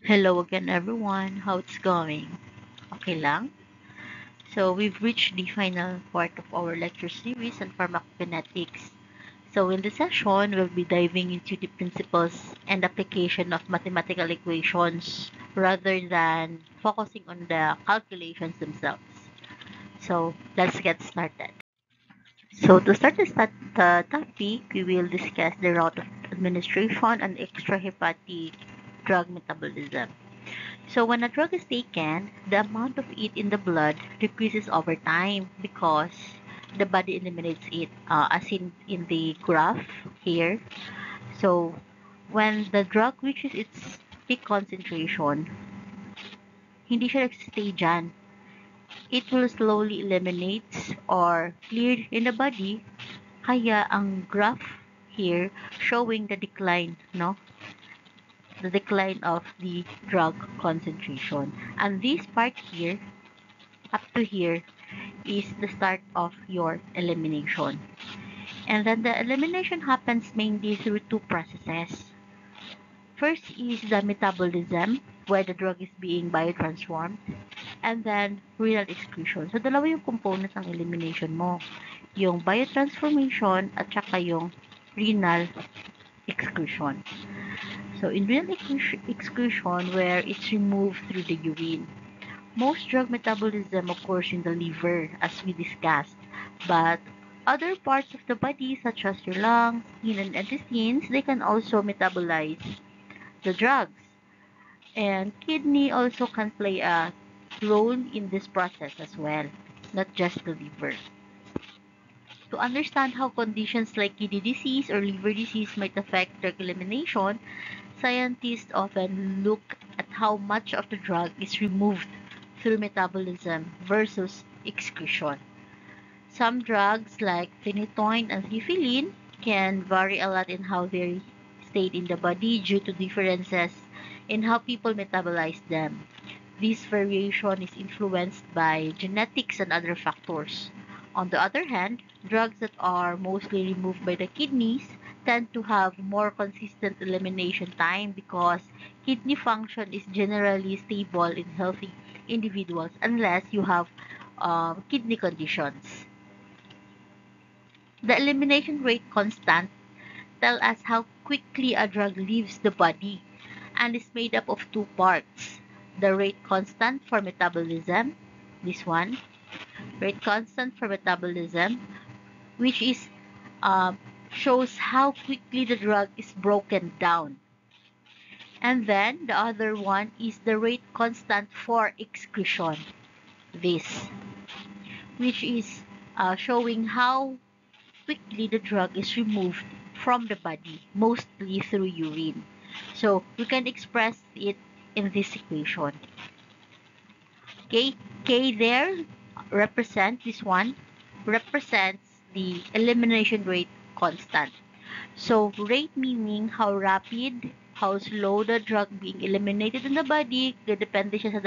Hello again everyone, how it's going? Okay lang? So we've reached the final part of our lecture series on pharmacokinetics. So in this session, we'll be diving into the principles and application of mathematical equations rather than focusing on the calculations themselves. So let's get started. So to start the topic, we will discuss the route of administration and extrahepatic drug metabolism. So when a drug is taken, the amount of it in the blood decreases over time because the body eliminates it, as in the graph here. So when the drug reaches its peak concentration, hindi siya nagsistay dyan. It will slowly eliminate or clear in the body. Kaya ang graph here showing the decline, no? The decline of the drug concentration. And this part here up to here is the start of your elimination. And then the elimination happens mainly through two processes. First is the metabolism, where the drug is being biotransformed, and then renal excretion. So, dalawa yung components ng elimination mo. Yung biotransformation at saka yung renal excretion. So, in renal excretion, where it's removed through the urine. Most drug metabolism occurs in the liver, as we discussed, but other parts of the body, such as your lungs, skin, and intestines, they can also metabolize the drugs. And kidney also can play a role in this process as well, not just the liver. To understand how conditions like kidney disease or liver disease might affect drug elimination, scientists often look at how much of the drug is removed through metabolism versus excretion. Some drugs like phenytoin and theophylline can vary a lot in how they stay in the body due to differences in how people metabolize them. This variation is influenced by genetics and other factors. On the other hand, drugs that are mostly removed by the kidneys tend to have more consistent elimination time because kidney function is generally stable in healthy individuals unless you have kidney conditions. The elimination rate constant tell us how quickly a drug leaves the body and is made up of two parts. The rate constant for metabolism, this one, rate constant for metabolism, which is shows how quickly the drug is broken down. And then the other one is the rate constant for excretion, this, which is showing how quickly the drug is removed from the body, mostly through urine. So we can express it in this equation. Okay, K there represent this one represents the elimination rate constant. So rate meaning how rapid, how slow the drug being eliminated in the body, depende siya sa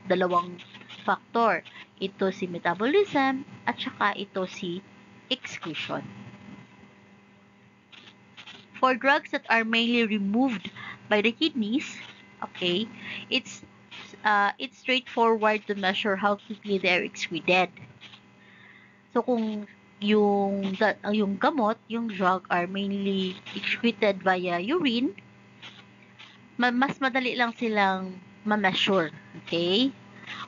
dalawang factor. Ito si metabolism at saka ito si excretion. For drugs that are mainly removed by the kidneys, okay, it's it's straightforward to measure how quickly they are excreted. So kung yung gamot, yung drug are mainly excreted via urine, mas madali lang silang ma-measure, okay?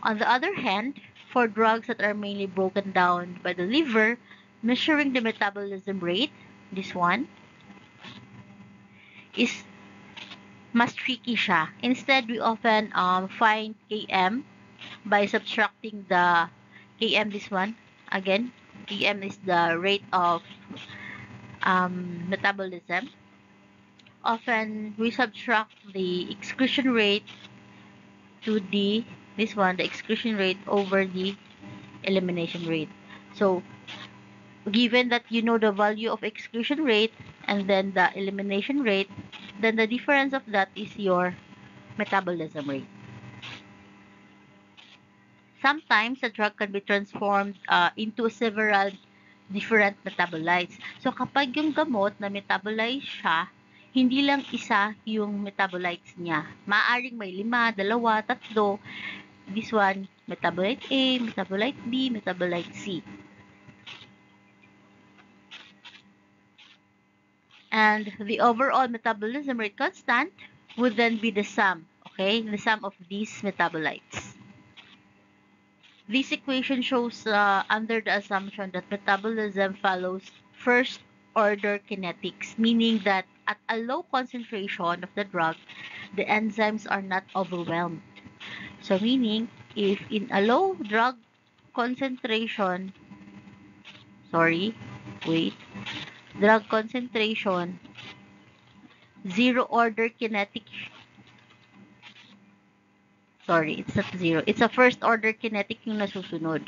On the other hand, for drugs that are mainly broken down by the liver, measuring the metabolism rate, this one, is mas tricky siya. Instead, we often find Km by subtracting the Km, this one. Again, Km is the rate of metabolism. Often, we subtract the excretion rate to this one, the excretion rate over the elimination rate. So, given that you know the value of excretion rate and then the elimination rate, then the difference of that is your metabolism rate. Sometimes the drug can be transformed into several different metabolites. So kapag yung gamot na metabolize siya hindi lang isa yung metabolites niya. Maaaring may 5, 2, 3. This one, metabolite A, metabolite B, metabolite C. And the overall metabolism rate constant would then be the sum, okay? The sum of these metabolites. This equation shows under the assumption that metabolism follows first order kinetics, meaning that at a low concentration of the drug, the enzymes are not overwhelmed. So meaning, if in a low drug concentration, drug concentration, zero order kinetic, it's not zero, it's a first order kinetic yung nasusunod.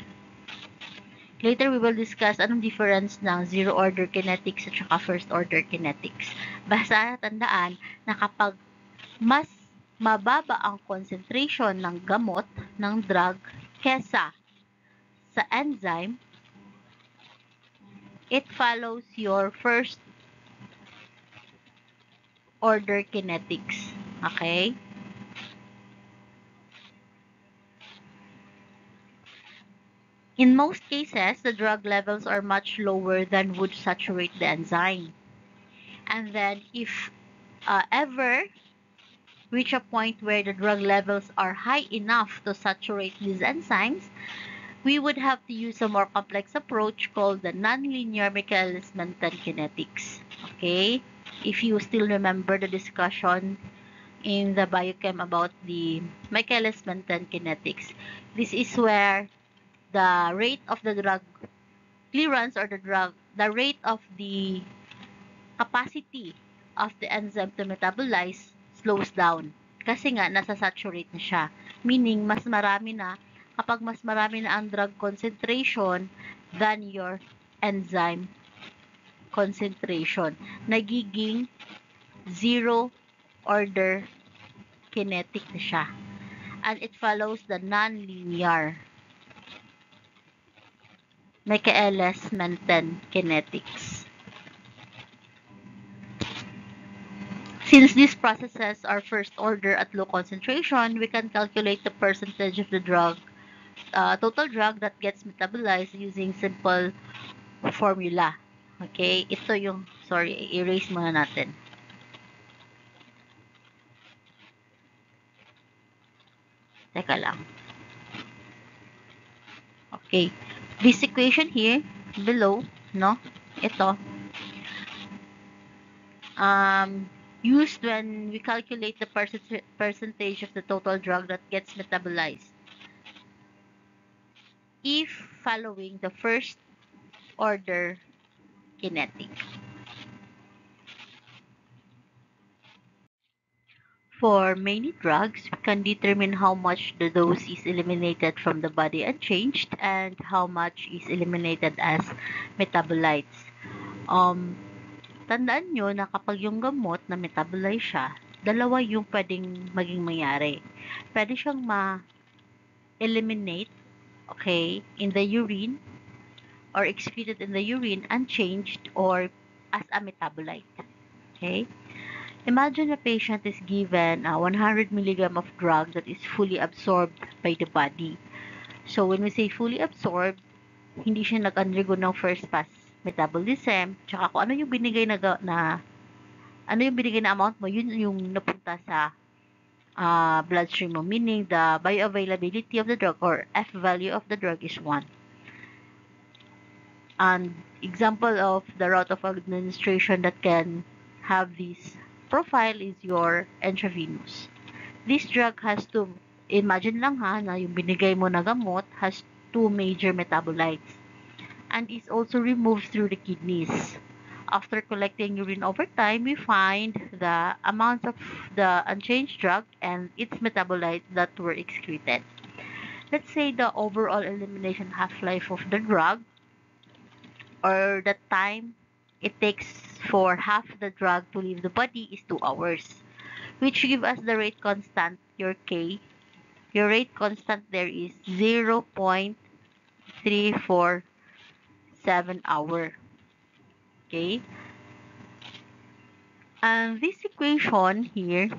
Later, we will discuss anong difference ng zero order kinetics at saka first order kinetics. Basta tandaan na kapag mas mababa ang concentration ng gamot, ng drug, kesa sa enzyme, it follows your first order kinetics. Okay? In most cases, the drug levels are much lower than would saturate the enzyme. And then, if ever reach a point where the drug levels are high enough to saturate these enzymes, we would have to use a more complex approach called the nonlinear Michaelis-Menten kinetics. Okay? If you still remember the discussion in the biochem about the Michaelis-Menten kinetics, this is where the rate of the drug clearance or the rate of the capacity of the enzyme to metabolize slows down. Kasi nga, nasa-saturate na siya. Meaning, kapag mas marami na ang drug concentration than your enzyme concentration, nagiging zero order kinetic na siya. And it follows the non-linear Michaelis-Menten kinetics. Since these processes are first order at low concentration, we can calculate the percentage of the total drug that gets metabolized using simple formula. Okay? Ito yung, erase muna natin. Teka lang. Okay. This equation here, below, no? Ito. Used when we calculate the percentage of the total drug that gets metabolized. If following the first order kinetic. For many drugs, we can determine how much the dose is eliminated from the body unchanged and how much is eliminated as metabolites. Tandaan nyo na kapag yung gamot na metabolize siya, dalawa yung pwedeng maging mangyari. Pwede siyang ma-eliminate, okay, in the urine or excreted in the urine unchanged or as a metabolite. Okay? Imagine a patient is given 100 mg of drug that is fully absorbed by the body. So, when we say fully absorbed, hindi siya nag-undergo ng first pass metabolism, tsaka kung ano yung binigay na amount mo, yun yung napunta sa bloodstream mo, meaning the bioavailability of the drug or F value of the drug is 1. An example of the route of administration that can have this profile is your intravenous. This drug has to, imagine lang na yung binigay mo na gamot has 2 major metabolites and is also removed through the kidneys. After collecting urine over time, we find the amount of the unchanged drug and its metabolites that were excreted. Let's say the overall elimination half-life of the drug or the time it takes for half the drug to leave the body is 2 hours, which give us the rate constant, your K. Your rate constant there is 0.347 hour. Okay? And this equation here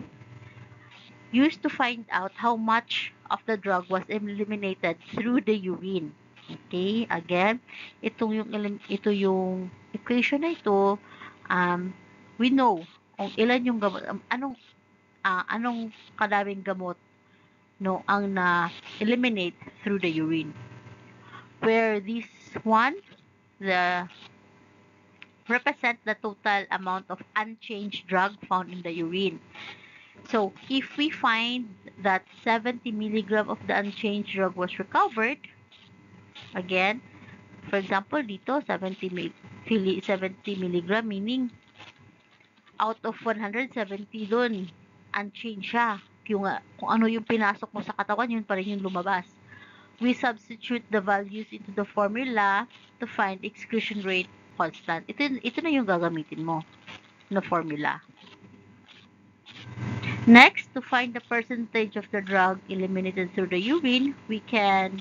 used to find out how much of the drug was eliminated through the urine. Okay, again, ito yung equation na ito. We know kung ilan yung gamot, anong kadaming gamot no ang na eliminate through the urine. Where this one, the represent the total amount of unchanged drug found in the urine. So, if we find that 70 milligram of the unchanged drug was recovered, again, for example, dito, 70 milligram, meaning out of 170 dun, unchanged siya. Kung ano yung pinasok mo sa katawan, yun pa rin yung lumabas. We substitute the values into the formula to find excretion rate constant. Ito na yung gagamitin mo na formula. Next, to find the percentage of the drug eliminated through the urine, we can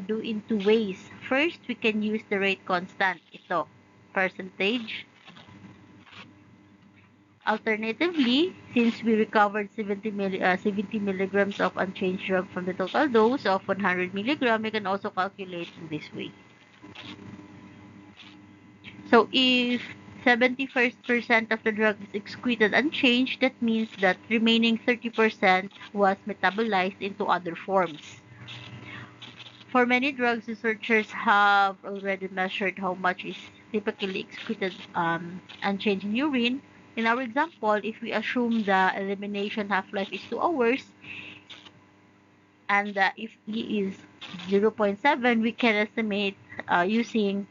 do in two ways. First, we can use the rate constant. Ito, percentage. Alternatively, since we recovered 70 milligrams of unchanged drug from the total dose of 100 milligram, we can also calculate in this way. So, if 71% of the drug is excreted unchanged, that means that remaining 30% was metabolized into other forms. For many drugs, researchers have already measured how much is typically excreted unchanged in urine. In our example, if we assume the elimination half-life is 2 hours, and if E is 0.7, we can estimate using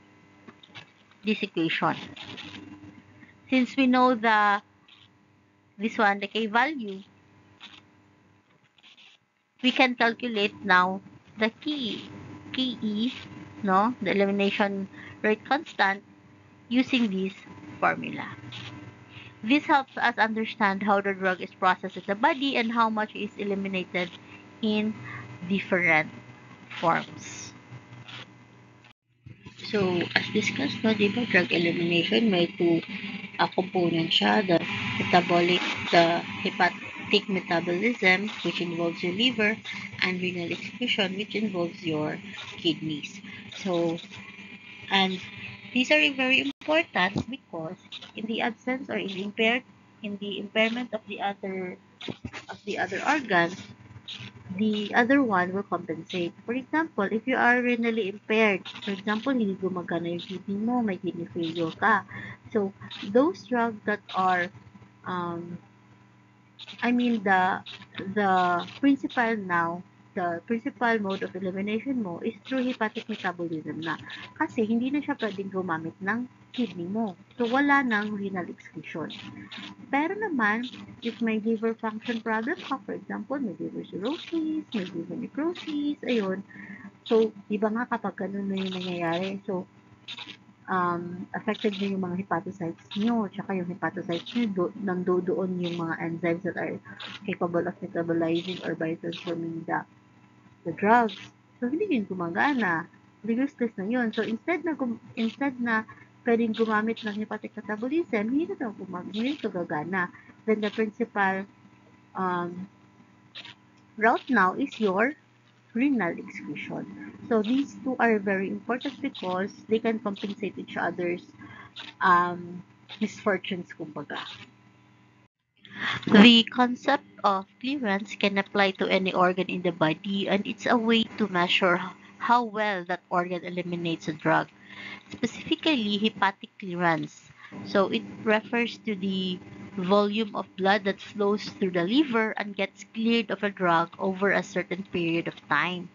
this equation. Since we know this one, the K value, we can calculate now the KE, no, the elimination rate constant, using this formula. This helps us understand how the drug is processed in the body and how much is eliminated in different forms. So, as discussed, no, diba, drug elimination, may two components siya, the hepatic metabolism, which involves your liver, and renal excretion, which involves your kidneys. So, and these are very important because in the absence or in the impairment of the other organs, the other one will compensate. For example, if you are renally impaired, for example, hindi gumagana yung kidney mo, may kidney failure ka. So, those drugs that are, the principal now, the principal mode of elimination mo is through hepatic metabolism na. Kasi hindi na siya pwedeng gumamit ng kidney mo. So, wala nang renal excretion. Pero naman, if may liver function problem ka, for example, may liver cirrhosis, may liver necrosis, ayun. So, iba nga kapag ganun na yung nangyayari. So, affected na yung mga hepatocytes nyo, tsaka yung hepatocytes nyo, nandoon yung mga enzymes that are capable of metabolizing or biotransforming the drugs. So, hindi yun gumagana. Useless na yun. So, instead na pwedeng gumamit ng hepatic metabolism, hindi ito gagana. Then, the principal route now is your renal excretion. So, these two are very important because they can compensate each other's misfortunes, kumbaga. The concept of clearance can apply to any organ in the body, and it's a way to measure how well that organ eliminates a drug. Specifically, hepatic clearance. So, it refers to the volume of blood that flows through the liver and gets cleared of a drug over a certain period of time.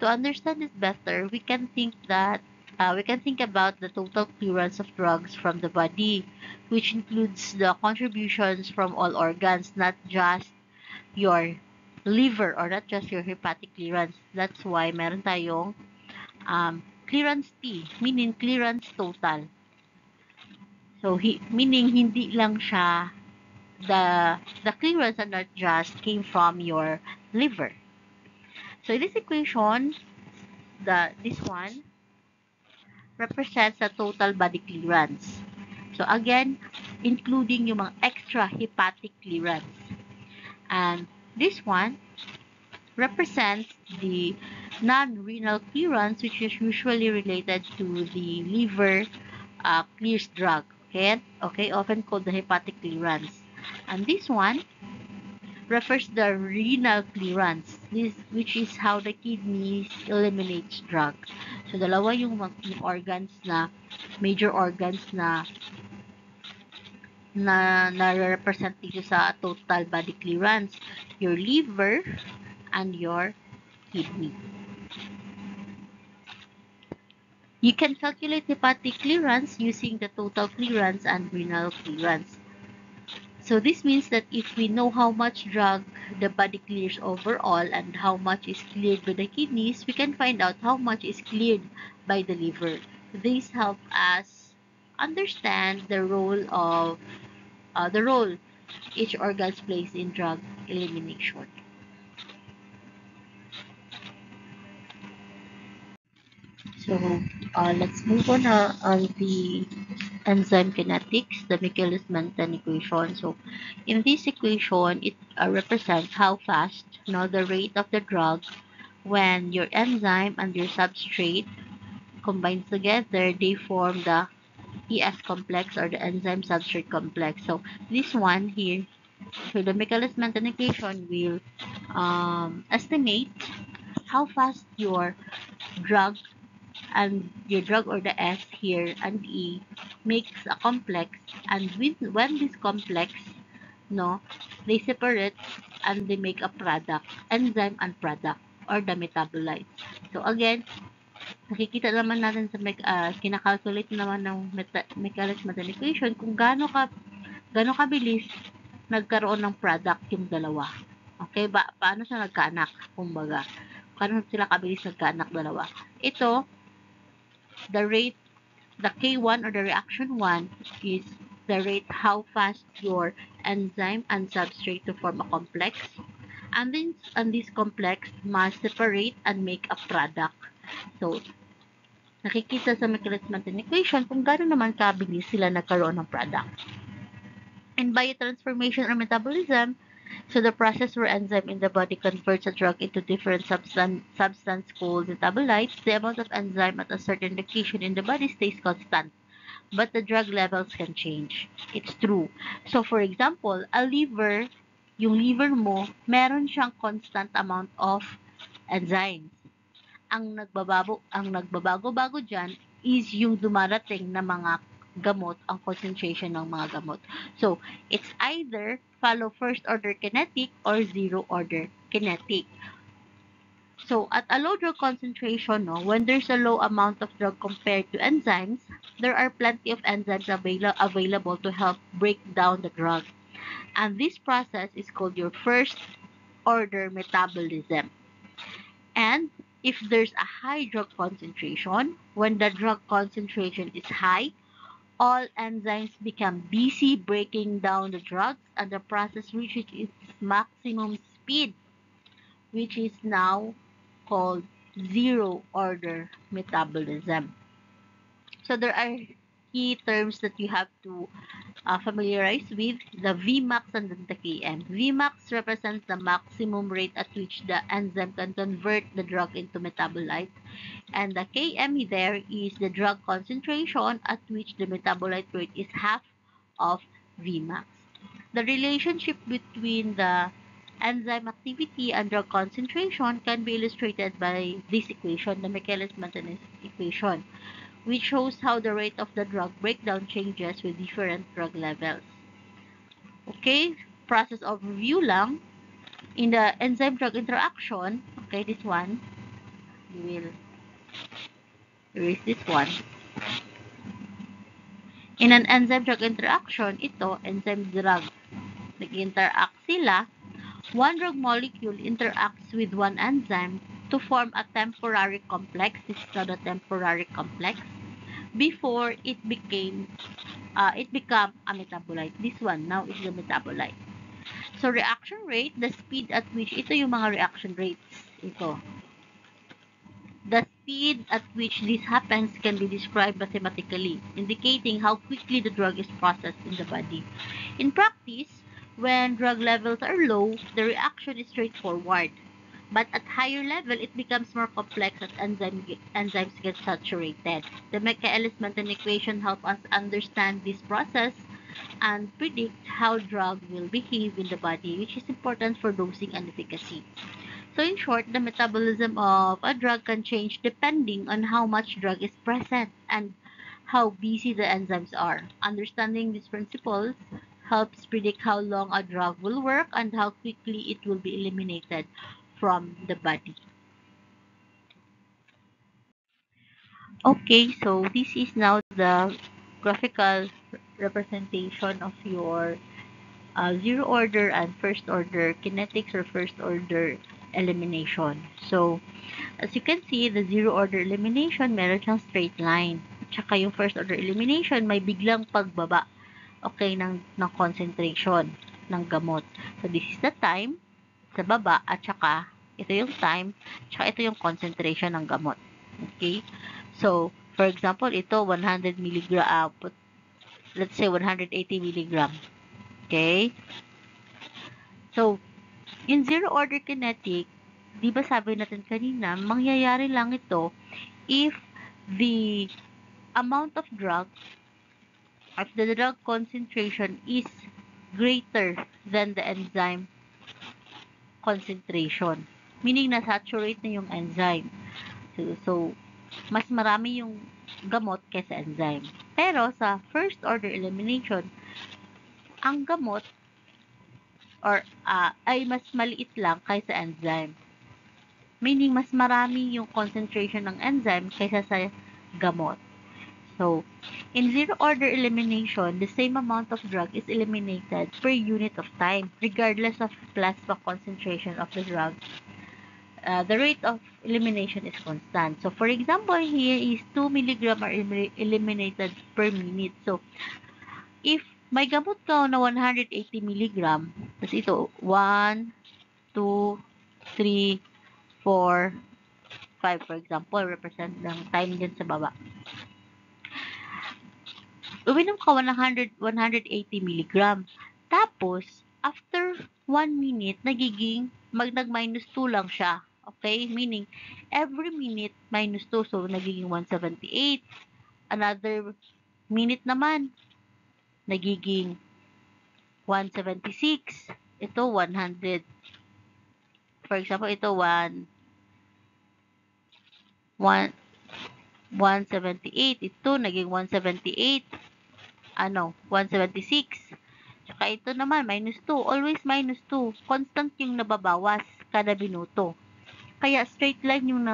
To understand it better, we can think about the total clearance of drugs from the body, which includes the contributions from all organs, not just your liver or not just your hepatic clearance. That's why meron tayong clearance T, meaning clearance total. So, meaning hindi lang siya the clearance and not just came from your liver. So, this equation, this one represents the total body clearance. So, again, including yung mga extrahepatic clearance. And this one represents the non-renal clearance, which is usually related to the liver clears drug, okay, often called the hepatic clearance. And this one refers the renal clearance, this which is how the kidneys eliminates drug. So dalawa yung organs na major organs na represent dito sa total body clearance, your liver and your kidney. You can calculate hepatic clearance using the total clearance and renal clearance. So this means that if we know how much drug the body clears overall and how much is cleared by the kidneys, we can find out how much is cleared by the liver. These help us understand the role each organ plays in drug elimination. So let's move on the enzyme kinetics, the Michaelis-Menten equation. So in this equation, it represents how fast, the rate of the drug when your enzyme and your substrate combine together, they form the ES complex or the enzyme substrate complex. So this one here, so the Michaelis-Menten equation will estimate how fast your drug or the S here and E makes a complex, and when this complex, they separate and they make a product, enzyme and product, or the metabolite. So again, nakikita naman natin sa kinakalculate naman ng Michaelis-Menten equation kung gaano kabilis nagkaroon ng product yung dalawa. Okay, paano siya nagkaanak, kumbaga. Paano sila kabilis nagkaanak dalawa. Ito, the rate, the K1 or the reaction 1 is the rate how fast your enzyme and substrate to form a complex. And then, this complex must separate and make a product. So, nakikita sa Michaelis-Menten equation kung gaano naman kabilis sila nagkaroon ng product. In biotransformation or metabolism, so the process where enzyme in the body converts a drug into different substance called metabolites, the amount of enzyme at a certain location in the body stays constant, but the drug levels can change. It's true. So for example, yung liver mo, meron siyang constant amount of enzymes. Ang nagbabago-bago dyan is yung dumarating na mga gamot, ang concentration ng mga gamot. So, it's either follow first order kinetic or zero order kinetic. So, at a low drug concentration, when there's a low amount of drug compared to enzymes, there are plenty of enzymes available to help break down the drug. And this process is called your first order metabolism. And if there's a high drug concentration, when the drug concentration is high, all enzymes become busy breaking down the drugs and the process reaches its maximum speed, which is now called zero order metabolism. So there are key terms that you have to familiarize with, the Vmax and the Km. Vmax represents the maximum rate at which the enzyme can convert the drug into metabolite. And the Km there is the drug concentration at which the metabolite rate is half of Vmax. The relationship between the enzyme activity and drug concentration can be illustrated by this equation, the Michaelis-Menten equation, which shows how the rate of the drug breakdown changes with different drug levels. Okay, process overview lang. In the enzyme-drug interaction, okay, this one, you will erase this one. In an enzyme-drug interaction, ito, enzyme-drug, nag-interact sila. One drug molecule interacts with one enzyme to form a temporary complex. This is called a temporary complex. Before it became a metabolite. This one now is the metabolite. So reaction rate, the speed at which, ito yung mga reaction rates. Ito. The speed at which this happens can be described mathematically, indicating how quickly the drug is processed in the body. In practice, when drug levels are low, the reaction is straightforward. But at higher level, it becomes more complex as enzymes get saturated. The Michaelis-Menten equation help us understand this process and predict how drug will behave in the body, which is important for dosing and efficacy. So in short, the metabolism of a drug can change depending on how much drug is present and how busy the enzymes are. Understanding these principles helps predict how long a drug will work and how quickly it will be eliminated from the body. Okay, so this is now the graphical representation of your zero order and first order kinetics or first order elimination. So, as you can see, the zero order elimination, meron siyang straight line. At saka yung first order elimination, may biglang pagbaba, okay, ng concentration ng gamot. So, this is the time sa baba at saka ito yung time, saka ito yung concentration ng gamot. Okay? So, for example, ito 100 milligram, let's say 180 milligram. Okay? So, in zero order kinetic, di ba sabi natin kanina, mangyayari lang ito if the amount of drug, if the drug concentration is greater than the enzyme concentration. Meaning na-saturate na yung enzyme. So, mas marami yung gamot kaysa enzyme. Pero sa first order elimination, ang gamot ay mas maliit lang kaysa enzyme. Meaning, mas marami yung concentration ng enzyme kaysa sa gamot. So, in zero-order elimination, the same amount of drug is eliminated per unit of time, regardless of plasma concentration of the drug. The rate of elimination is constant. So, for example, here is 2 milligram are eliminated per minute. So, if may gamot ka na 180 milligram, tapos ito, 1, 2, 3, 4, 5, for example, represent ng time dyan sa baba. Uminom ka 180 milligram. Tapos, after 1 minute, nag-minus 2 lang siya. Okay? Meaning, every minute, minus 2. So, nagiging 178. Another minute naman, nagiging 176. Ito, 100. For example, ito, 178. Ito, naging 178. 176. Tsaka ito naman, minus 2. Always minus 2. Constant yung nababawas kada minuto. Kaya straight line yung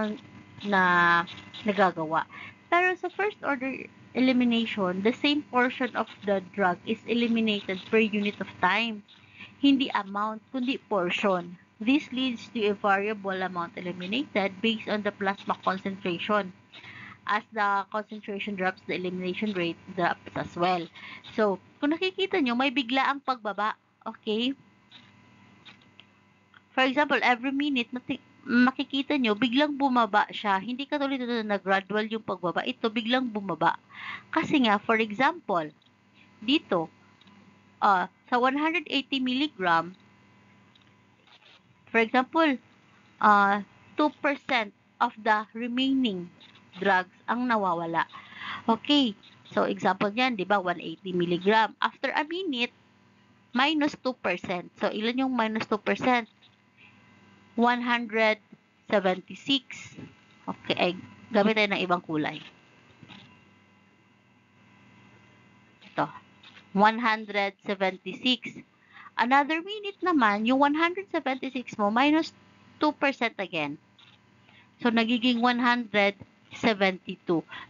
nagagawa. Pero sa first order elimination, the same portion of the drug is eliminated per unit of time. Hindi amount, kundi portion. This leads to a variable amount eliminated based on the plasma concentration. As the concentration drops, the elimination rate drops as well. So, kung nakikita nyo, may biglaang pagbaba. Okay? For example, every minute, makikita nyo, biglang bumaba siya. Hindi katulad ito na gradual yung pagbaba. Ito, biglang bumaba. Kasi nga, for example, dito, sa 180 milligram, for example, 2% of the remaining drugs ang nawawala. Okay. So, example niyan, di ba, 180 milligram. After a minute, minus 2%. So, ilan yung minus 2%? 176. Okay, ay, gamit tayo ng ibang kulay. Ito, 176. Another minute naman, yung 176 mo, minus 2% again. So, nagiging 172.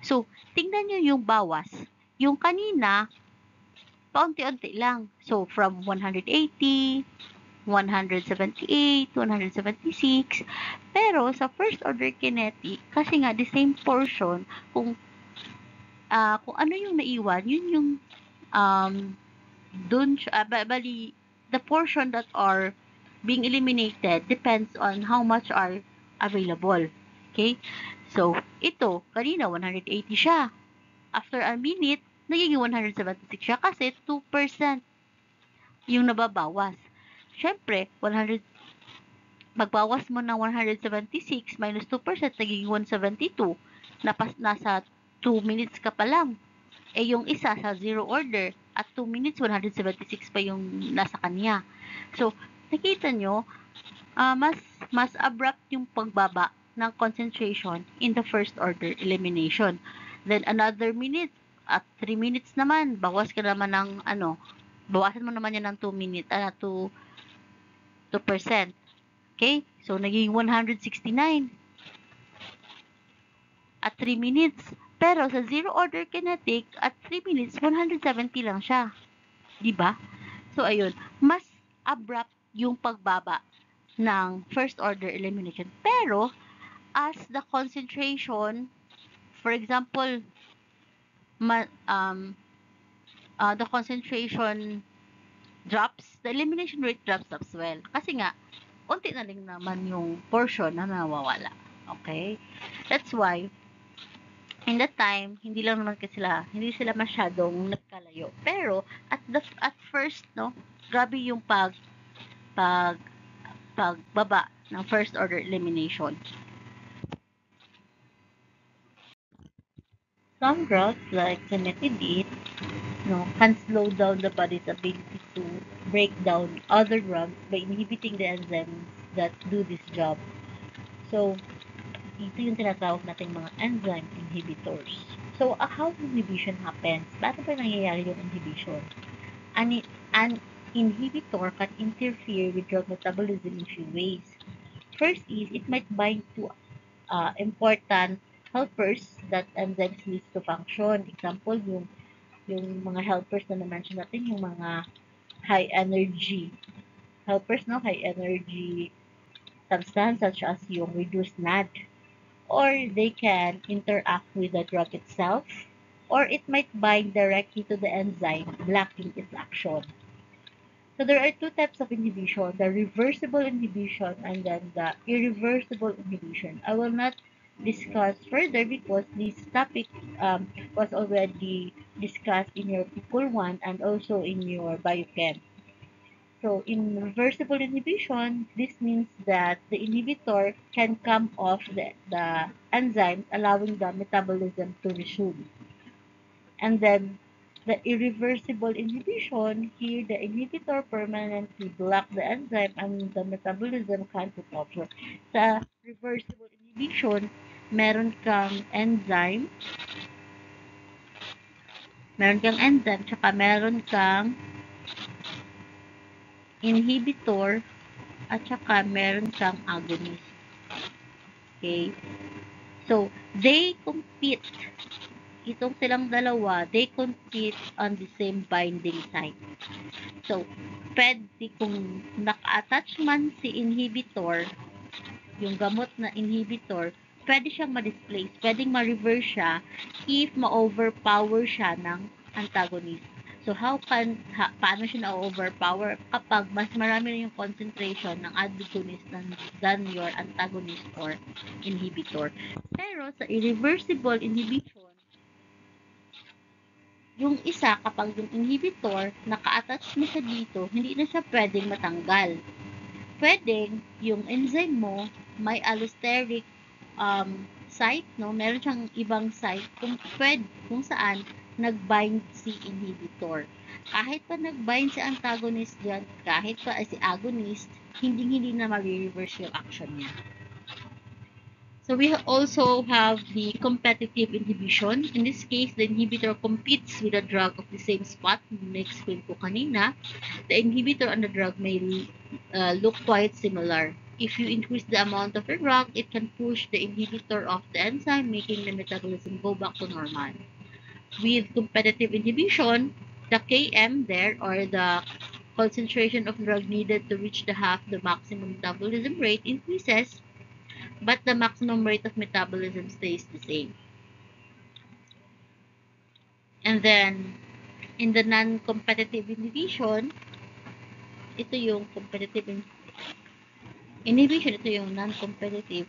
So, tingnan nyo yung bawas. Yung kanina, paunti-unti lang. So, from 180, 178, 176. Pero, sa first order kinetic, kasi nga, the same portion, kung ano yung naiwan, yun yung, bali, the portion that are being eliminated depends on how much are available. Okay? So, ito, kanina 180 siya. After a minute, nagiging 176 siya kasi 2% yung nababawas. Siyempre, 100, magbawas mo ng 176 minus 2%, nagiging 172. Nasa 2 minutes ka pa lang. Eh, yung isa sa zero order, at 2 minutes, 176 pa yung nasa kanya. So, nakita nyo, mas abrupt yung pagbaba ng concentration in the first order elimination. Then, another minute, at 3 minutes naman, bawas ka naman ng, bawasan mo naman yan ng 2 minutes, 2%. Okay? So, naging 169 at 3 minutes. Pero sa zero order kinetic, at 3 minutes, 170 lang siya. Diba? So, ayun. Mas abrupt yung pagbaba ng first order elimination. Pero, as the concentration, for example, the concentration drops, the elimination rate drops as well. Kasi nga, unti na lang naman yung portion na nawawala. Okay? That's why, in that time, hindi sila masyadong nagkalayo. Pero, at first, no, grabe yung pagbaba ng first order elimination. Some drugs, like cimetidine, can slow down the body's ability to break down other drugs by inhibiting the enzymes that do this job. So, ito yung tinatawag nating mga enzyme inhibitors. So, how inhibition happens? Paano ba nangyayari yung inhibition? An inhibitor can interfere with drug metabolism in few ways. First is, it might bind to important helpers that enzymes needs to function. Example, yung mga helpers na na-mention natin, yung mga high energy helpers, no? High energy substance such as yung reduced NAD. Or they can interact with the drug itself, or it might bind directly to the enzyme, blocking its action. So there are two types of inhibition, the reversible inhibition and then the irreversible inhibition. I will not discuss further because this topic was already discussed in your People 1 and also in your Biochem. So in reversible inhibition, this means that the inhibitor can come off the enzyme, allowing the metabolism to resume. And then the irreversible inhibition, here the inhibitor permanently block the enzyme and the metabolism can't recover. Sa reversible inhibition, meron kang enzyme, tsaka meron kang inhibitor, at saka meron kang agonist. Okay? So, they compete. Itong silang dalawa, they compete on the same binding site. So, pwede kung naka-attach man si inhibitor, yung gamot na inhibitor, pwede siyang ma-displace, pwedeng ma-reverse siya if ma-overpower siya ng antagonist. So, paano siya na-overpower? Kapag mas marami na yung concentration ng agonist than your antagonist or inhibitor. Pero, sa irreversible inhibition, yung isa, kapag yung inhibitor, naka-attach na siya dito, hindi na siya pwedeng matanggal. Pwedeng, yung enzyme mo, may allosteric site, no? Meron siyang ibang site kung saan nag-bind si inhibitor. Kahit pa nag-bind si antagonist dyan, kahit pa si agonist, hindi na ma-reverse yung action niya. So we also have the competitive inhibition. In this case, the inhibitor competes with a drug of the same spot. Na-explain ko kanina. The inhibitor and the drug may look quite similar. If you increase the amount of the drug, it can push the inhibitor of the enzyme, making the metabolism go back to normal. With competitive inhibition, the Km there, or the concentration of drug needed to reach the maximum metabolism rate, increases, but the maximum rate of metabolism stays the same. And then, in the non-competitive inhibition, ito yung competitive inhibition, ito yung non-competitive.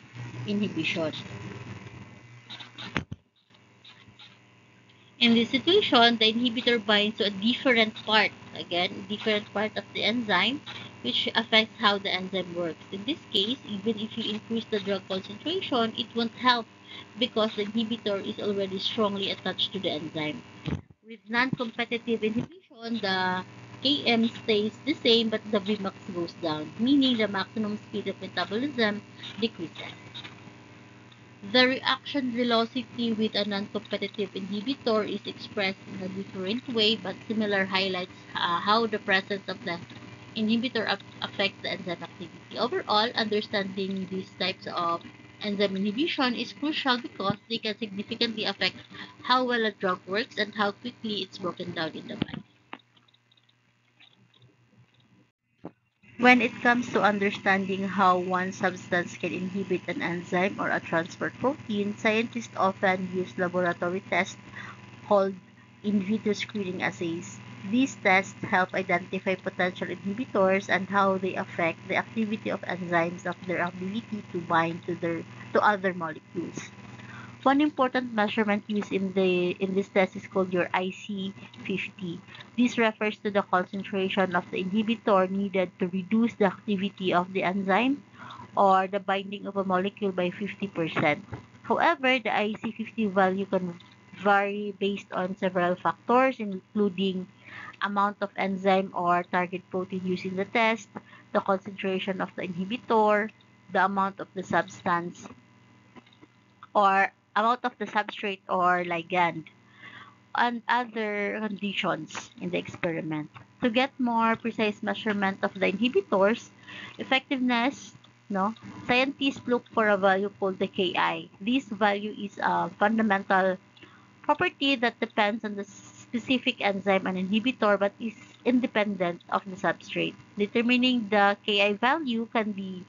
inhibition. In this situation, the inhibitor binds to a different part, again, different part of the enzyme, which affects how the enzyme works. In this case, even if you increase the drug concentration, it won't help because the inhibitor is already strongly attached to the enzyme. With non-competitive inhibition, the Km stays the same but the Vmax goes down, meaning the maximum speed of metabolism decreases. The reaction velocity with a non-competitive inhibitor is expressed in a different way, but similar highlights how the presence of the inhibitor affects the enzyme activity. Overall, understanding these types of enzyme inhibition is crucial because they can significantly affect how well a drug works and how quickly it's broken down in the body. When it comes to understanding how one substance can inhibit an enzyme or a transport protein, scientists often use laboratory tests called in vitro screening assays. These tests help identify potential inhibitors and how they affect the activity of enzymes of their ability to bind to other molecules. One important measurement used in this test is called your IC50. This refers to the concentration of the inhibitor needed to reduce the activity of the enzyme or the binding of a molecule by 50%. However, the IC50 value can vary based on several factors, including amount of enzyme or target protein used in the test, the concentration of the inhibitor, the amount of the substance or amount of the substrate or ligand, and other conditions in the experiment. To get more precise measurement of the inhibitors, effectiveness, no, scientists look for a value called the Ki. This value is a fundamental property that depends on the specific enzyme and inhibitor but is independent of the substrate. Determining the Ki value can be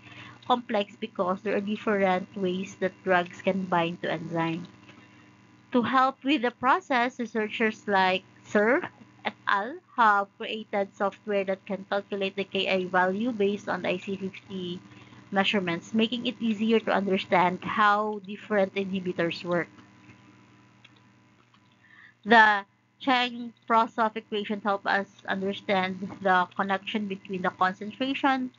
complex because there are different ways that drugs can bind to enzyme. To help with the process, researchers like Sir et al. Have created software that can calculate the Ki value based on the IC50 measurements, making it easier to understand how different inhibitors work. The Chang-Prosov equation help us understand the connection between the concentration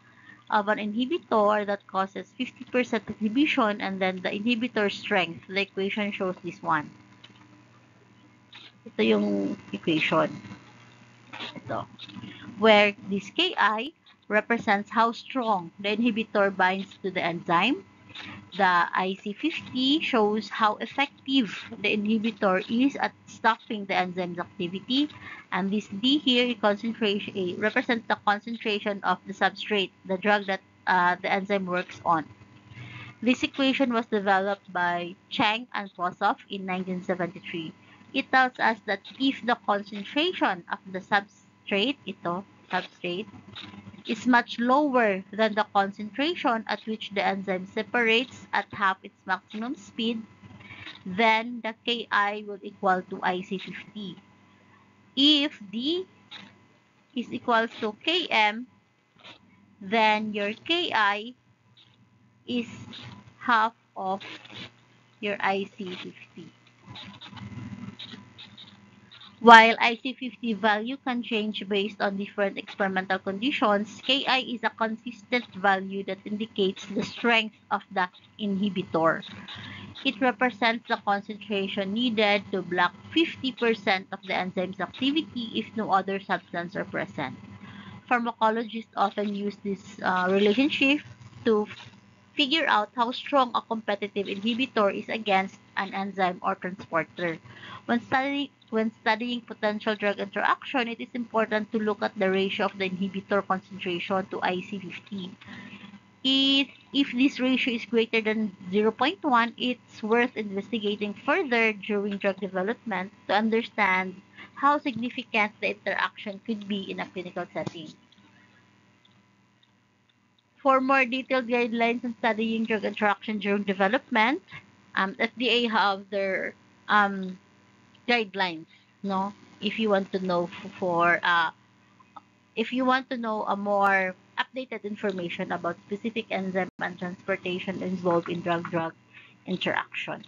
of an inhibitor that causes 50% inhibition and then the inhibitor strength. The equation shows this one. Ito yung equation. Ito. Where this Ki represents how strong the inhibitor binds to the enzyme. The IC50 shows how effective the inhibitor is at stopping the enzyme's activity. And this D here concentration represents the concentration of the substrate, the drug that the enzyme works on. This equation was developed by Chang and Prosov in 1973. It tells us that if the concentration of the substrate, is much lower than the concentration at which the enzyme separates at half its maximum speed, then the Ki will equal to IC50. If D is equals to Km, then your Ki is half of your IC50. While IC50 value can change based on different experimental conditions, Ki is a consistent value that indicates the strength of the inhibitor. It represents the concentration needed to block 50% of the enzyme's activity if no other substance are present. Pharmacologists often use this relationship to figure out how strong a competitive inhibitor is against an enzyme or transporter. When studying potential drug interaction, it is important to look at the ratio of the inhibitor concentration to IC50. If this ratio is greater than zero point 0.1, it's worth investigating further during drug development to understand how significant the interaction could be in a clinical setting. For more detailed guidelines on studying drug interaction during development, FDA have their guidelines. No, if you want to know if you want to know a more updated information about specific enzyme and transportation involved in drug-drug interaction.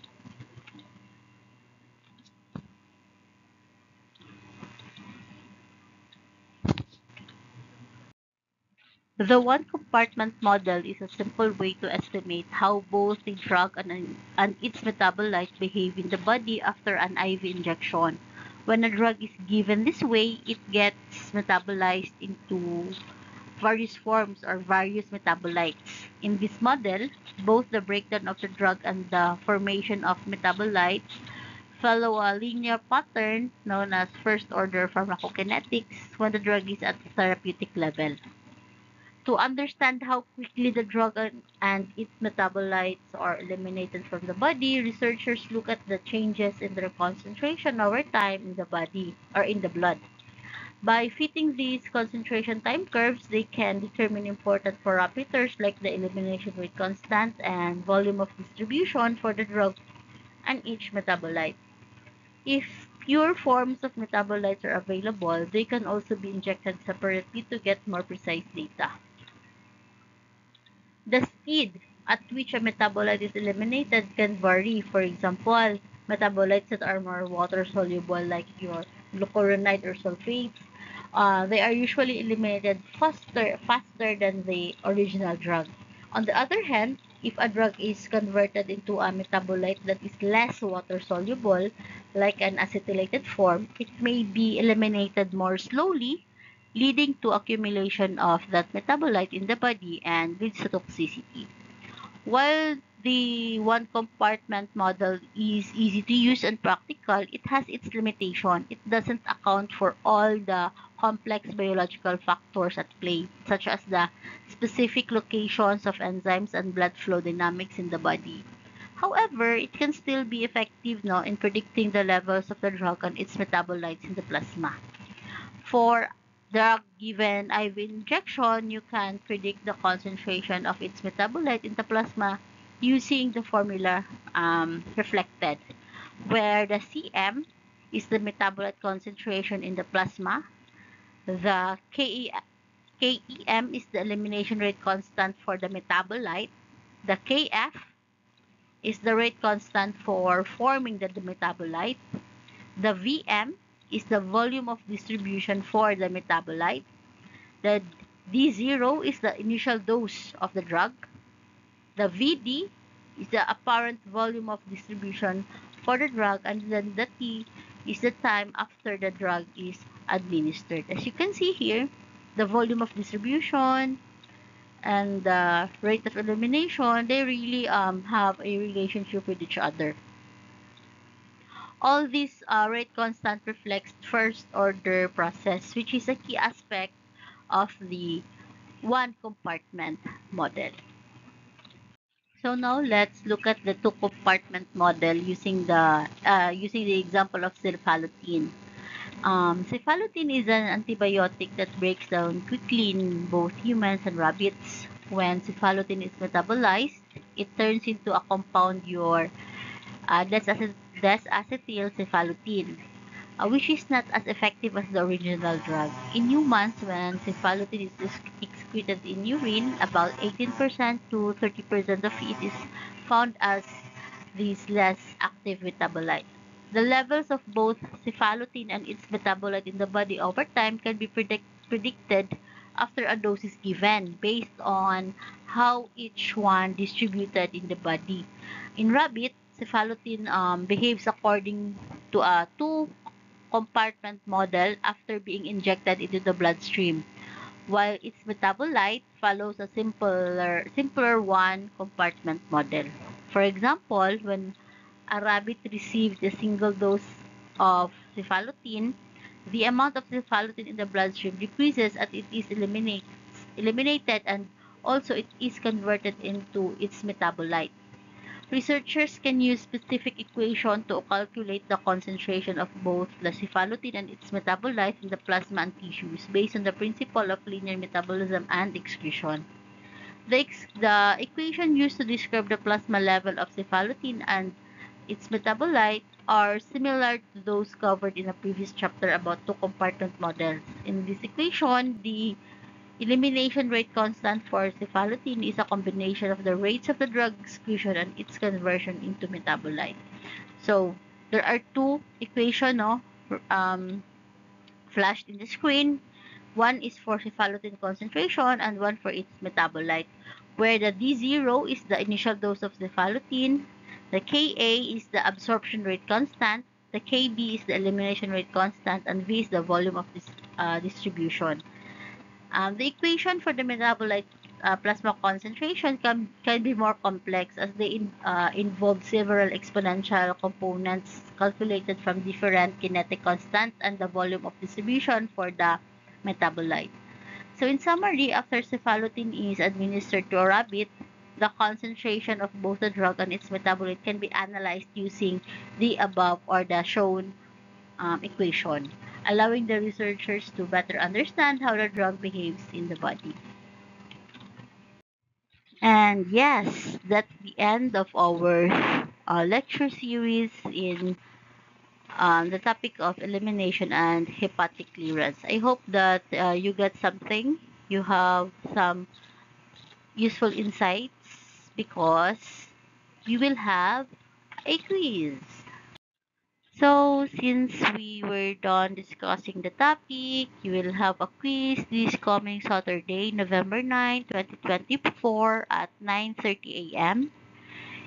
The one-compartment model is a simple way to estimate how both the drug and its metabolite behave in the body after an IV injection. When a drug is given this way, it gets metabolized into various forms or various metabolites. In this model, both the breakdown of the drug and the formation of metabolites follow a linear pattern known as first-order pharmacokinetics when the drug is at the therapeutic level. To understand how quickly the drug and its metabolites are eliminated from the body, researchers look at the changes in their concentration over time in the body or in the blood. By fitting these concentration time curves, they can determine important parameters like the elimination rate constant and volume of distribution for the drug and each metabolite. If pure forms of metabolites are available, they can also be injected separately to get more precise data. The speed at which a metabolite is eliminated can vary. For example, metabolites that are more water soluble, like your glucuronide or sulfates, they are usually eliminated faster than the original drug. On the other hand, if a drug is converted into a metabolite that is less water soluble, like an acetylated form, it may be eliminated more slowly, leading to accumulation of that metabolite in the body and leads to toxicity. While the one compartment model is easy to use and practical, it has its limitation. It doesn't account for all the complex biological factors at play, such as the specific locations of enzymes and blood flow dynamics in the body. However, it can still be effective no, in predicting the levels of the drug and its metabolites in the plasma. For drug given IV injection, you can predict the concentration of its metabolite in the plasma using the formula reflected, where the Cm is the metabolite concentration in the plasma, the Kem is the elimination rate constant for the metabolite, the Kf is the rate constant for forming the metabolite, the Vm is the volume of distribution for the metabolite. The D0 is the initial dose of the drug. The VD is the apparent volume of distribution for the drug. And then the T is the time after the drug is administered. As you can see here, the volume of distribution and the rate of elimination, they really have a relationship with each other. All this rate constant reflects first order process, which is a key aspect of the one compartment model. So now let's look at the two compartment model using the example of cephalotin. Cephalotin is an antibiotic that breaks down quickly in both humans and rabbits. When cephalotin is metabolized, it turns into a compound your desacetylcephalotin, which is not as effective as the original drug. In humans, when cephalotin is excreted in urine, about 18% to 30% of it is found as these less active metabolite. The levels of both cephalotin and its metabolite in the body over time can be predicted after a dose is given based on how each one distributed in the body. In rabbit, cephalotin behaves according to a two compartment model after being injected into the bloodstream, while its metabolite follows a simpler one compartment model. For example, when a rabbit received a single dose of cephalotin, the amount of cephalotin in the bloodstream decreases as it is eliminated and also it is converted into its metabolite. Researchers can use specific equation to calculate the concentration of both the cephalotin and its metabolites in the plasma and tissues based on the principle of linear metabolism and excretion. The equation used to describe the plasma level of cephalotin and its metabolite are similar to those covered in a previous chapter about two compartment models. In this equation, the Elimination rate constant for cephalotin is a combination of the rates of the drug excretion and its conversion into metabolite. So there are two equations, no, um, flashed in the screen. One is for cephalotin concentration and one for its metabolite, where the D0 is the initial dose of cephalotin, the Ka is the absorption rate constant, the Kb is the elimination rate constant, and V is the volume of this distribution. The equation for the metabolite plasma concentration can be more complex as they involve several exponential components calculated from different kinetic constants and the volume of distribution for the metabolite. So in summary, after cephalotin is administered to a rabbit, the concentration of both the drug and its metabolite can be analyzed using the above or the shown equation, allowing the researchers to better understand how the drug behaves in the body. And yes, that's the end of our lecture series in the topic of elimination and hepatic clearance. I hope that you get something, you have some useful insights because we will have a quiz. So, since we were done discussing the topic, you will have a quiz this coming Saturday, November 9, 2024 at 9:30 a.m.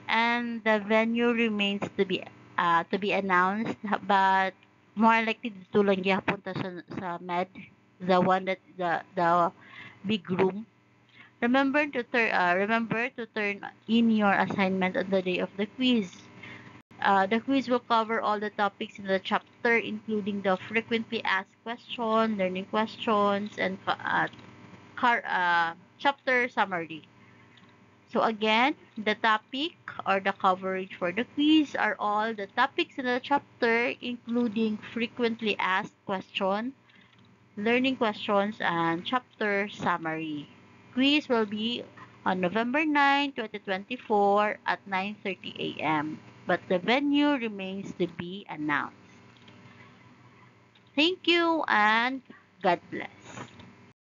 And the venue remains to be announced, but more likely dito lang punta sa med, the one that the big room. Remember to turn in your assignment on the day of the quiz. The quiz will cover all the topics in the chapter, including the frequently asked question, learning questions, and chapter summary. So again, the topic or the coverage for the quiz are all the topics in the chapter, including frequently asked question, learning questions, and chapter summary. Quiz will be on November 9, 2024 at 9:30 a.m. But the venue remains to be announced. Thank you and God bless.